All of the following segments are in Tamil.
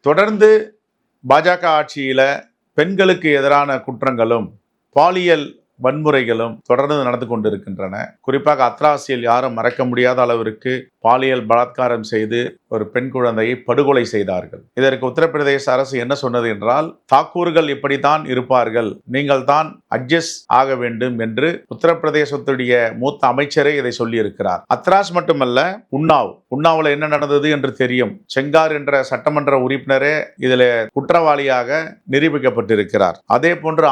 தொடர்ந்து பாஜக ஆட்சியில பெண்களுக்கு எதிரான குற்றங்களும் பாலியல் வன்முறைகளும் தொடர்ந்து நடந்து கொண்டிருக்கின்றன. குறிப்பாக அத்ராசியில் யாரும் மறக்க முடியாத அளவிற்கு பாலியல் பலாத்காரம் செய்து ஒரு பெண் குழந்தையை படுகொலை செய்தார்கள். இதற்கு உத்தரப்பிரதேச அரசு என்ன சொன்னது என்றால், தாக்கூர்கள் இப்படித்தான் இருப்பார்கள், நீங்கள் தான் அட்ஜஸ்ட் ஆக வேண்டும் என்று உத்தரப்பிரதேசத்துடைய மூத்த அமைச்சரே இதை சொல்லியிருக்கிறார். அத்ராஸ் மட்டுமல்ல, உன்னாவில் என்ன நடந்தது என்று தெரியும். செங்கார் என்ற சட்டமன்ற உறுப்பினரே இதில் குற்றவாளியாக நிரூபிக்கப்பட்டிருக்கிறார். அதே போன்று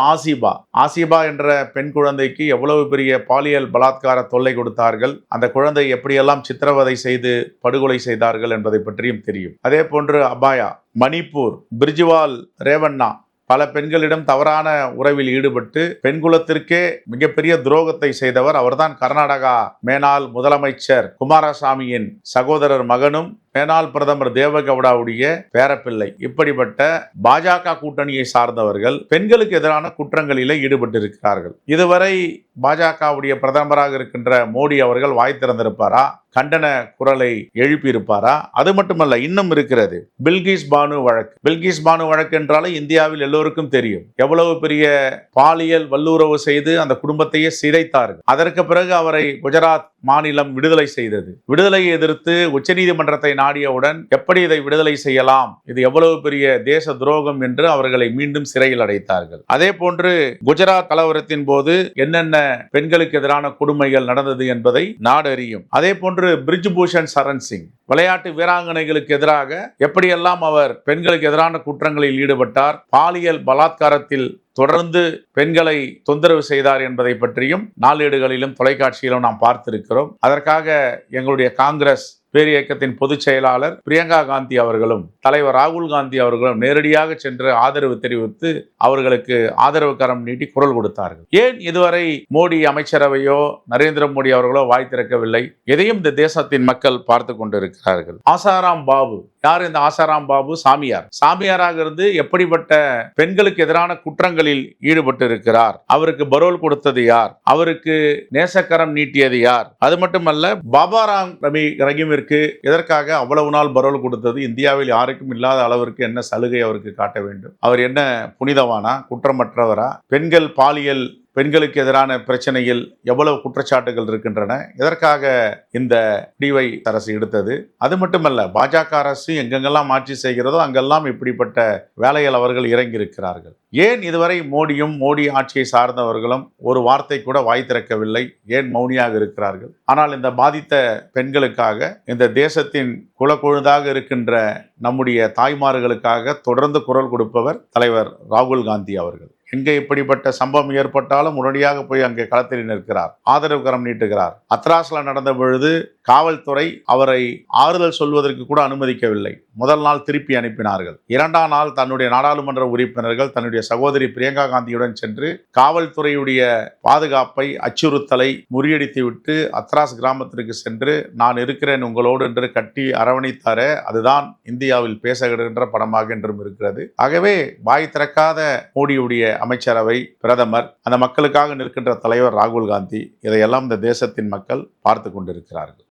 ஆசிபா என்ற பெண் குழந்தைக்கு எவ்வளவு பெரிய பாலியல் பலாத்கார தொல்லை கொடுத்தார்கள், அந்த குழந்தை எப்படியெல்லாம் சித்திரவதை செய்து படுகொலை செய்தார்கள் என்பதை பற்றியும் தெரியும். அதே போன்று அபாயா, மணிப்பூர், பிரிஜ்வால் ரேவண்ணா பல பெண்களிடம் தவறான உறவில் ஈடுபட்டு பெண்குலத்திற்கே மிகப்பெரிய துரோகத்தை செய்தவர். அவர்தான் கர்நாடகா மேனாள் முதலமைச்சர் குமாரசாமியின் சகோதரர் மகனும் மேனாள் பிரதமர் தேவகவுடாவுடைய பேரப்பிள்ளை. இப்படிப்பட்ட பாஜக கூட்டணியை சார்ந்தவர்கள் பெண்களுக்கு எதிரான குற்றங்களிலே ஈடுபட்டிருக்கிறார்கள். இதுவரை பாஜகவுடைய பிரதமராக இருக்கின்ற மோடி அவர்கள் வாய் திறந்திருப்பாரா? கண்டன குரலை எழுப்பியிருப்பாரா? அது மட்டுமல்ல, இன்னும் இருக்கிறது பில்கிஸ் பானு வழக்கு என்றாலே இந்தியாவில் எல்லோருக்கும் தெரியும். எவ்வளவு பெரிய பாலியல் வல்லுறவு செய்து அந்த குடும்பத்தையே சிதைத்தார்கள். அதற்கு பிறகு அவரை குஜராத் மாநிலம் விடுதலை செய்தது. விடுதலையை எதிர்த்து உச்சநீதிமன்றத்தை நாடியவுடன் எப்படி இதை விடுதலை செய்யலாம், இது எவ்வளவு பெரிய தேச துரோகம் என்று அவர்களை மீண்டும் சிறையில் அடைத்தார்கள். அதே போன்று குஜராத் கலவரத்தின் போது என்னென்ன பெண்களுக்கு எதிரான கொடுமைகள் நடந்தது என்பதை நாடு அறியும். அதே போன்று பிரிஜ்பூஷன் சரண் சிங் விளையாட்டு வீராங்கனைகளுக்கு எதிராக எப்படியெல்லாம் அவர் பெண்களுக்கு எதிரான குற்றங்களில் ஈடுபட்டார், பாலியல் பலாத்காரத்தில் தொடர்ந்து பெண்களை தொந்தரவு செய்தார் என்பதை பற்றியும் நாளேடுகளிலும் தொலைக்காட்சியிலும் நாம் பார்த்திருக்கிறோம். அதற்காக எங்களுடைய காங்கிரஸ் பேரியக்கத்தின் பொதுச் செயலாளர் பிரியங்கா காந்தி அவர்களும் தலைவர் ராகுல் காந்தி அவர்களும் நேரடியாக சென்று ஆதரவு தெரிவித்து அவர்களுக்கு ஆதரவு கரம் நீட்டி குரல் கொடுத்தார்கள். ஏன் இதுவரை மோடி அமைச்சரவையோ நரேந்திர மோடி அவர்களோ வாய் திறக்கவில்லை? எதையும் இந்த தேசத்தின் மக்கள் பார்த்து கொண்டிருக்கிறார்கள். ஆசாராம் பாபு யார்? இந்த ஆசாராம் பாபு சாமியாராக இருந்து எப்படிப்பட்ட பெண்களுக்கு எதிரான குற்றங்களில் ஈடுபட்டு இருக்கிறார்? அவருக்கு பரோல் கொடுத்தது யார்? அவருக்கு நேசக்கரம் நீட்டியது யார்? அது மட்டுமல்ல, பாபாராம் ரஹீமிற்கு எதற்காக அவ்வளவு நாள் பரோல் கொடுத்தது? இந்தியாவில் யாருக்கும் இல்லாத அளவிற்கு என்ன சலுகை அவருக்கு காட்ட வேண்டும்? அவர் என்ன புனிதவானா? குற்றமற்றவரா? பெண்களுக்கு எதிரான பிரச்சனையில் எவ்வளவு குற்றச்சாட்டுகள் இருக்கின்றன? எதற்காக இந்த முடிவை அரசு எடுத்தது? அது மட்டுமல்ல, பாஜக அரசு எங்கெங்கெல்லாம் ஆட்சி செய்கிறதோ அங்கெல்லாம் இப்படிப்பட்ட வேலையில் அவர்கள் இறங்கி இருக்கிறார்கள். ஏன் இதுவரை மோடி ஆட்சியை சார்ந்தவர்களும் ஒரு வார்த்தை கூட வாய் திறக்கவில்லை? ஏன் மௌனியாக இருக்கிறார்கள்? ஆனால் இந்த பாதித்த பெண்களுக்காக, இந்த தேசத்தின் குலக்கொழுந்தாக இருக்கின்ற நம்முடைய தாய்மார்களுக்காக தொடர்ந்து குரல் கொடுப்பவர் தலைவர் ராகுல் காந்தி அவர்கள். எங்கே இப்படிப்பட்ட சம்பவம் ஏற்பட்டாலும் உடனடியாக போய் அங்கே களத்தில் நிற்கிறார், ஆதரவு கரம் நீட்டுகிறார். அத்ராஸ்ல நடந்த பொழுது காவல்துறை அவரை ஆறுதல் சொல்வதற்கு கூட அனுமதிக்கவில்லை. முதல் நாள் திருப்பி அனுப்பினார்கள். இரண்டாம் நாள் தன்னுடைய நாடாளுமன்ற உறுப்பினர்கள் தன்னுடைய சகோதரி பிரியங்கா காந்தியுடன் சென்று காவல்துறையுடைய பாதுகாப்பை, அச்சுறுத்தலை முறியடித்துவிட்டு அத்ராஸ் கிராமத்திற்கு சென்று நான் இருக்கிறேன் உங்களோடு என்று கட்டி அரவணைத்தாரே, அதுதான் இந்தியாவில் பேசுகின்ற படமாக என்றும் இருக்கிறது. ஆகவே வாய் திறக்காத மோடியுடைய அமைச்சரவை, பிரதமர், அந்த மக்களுக்காக நிற்கின்ற தலைவர் ராகுல் காந்தி, இதையெல்லாம் இந்த தேசத்தின் மக்கள் பார்த்து கொண்டிருக்கிறார்கள்.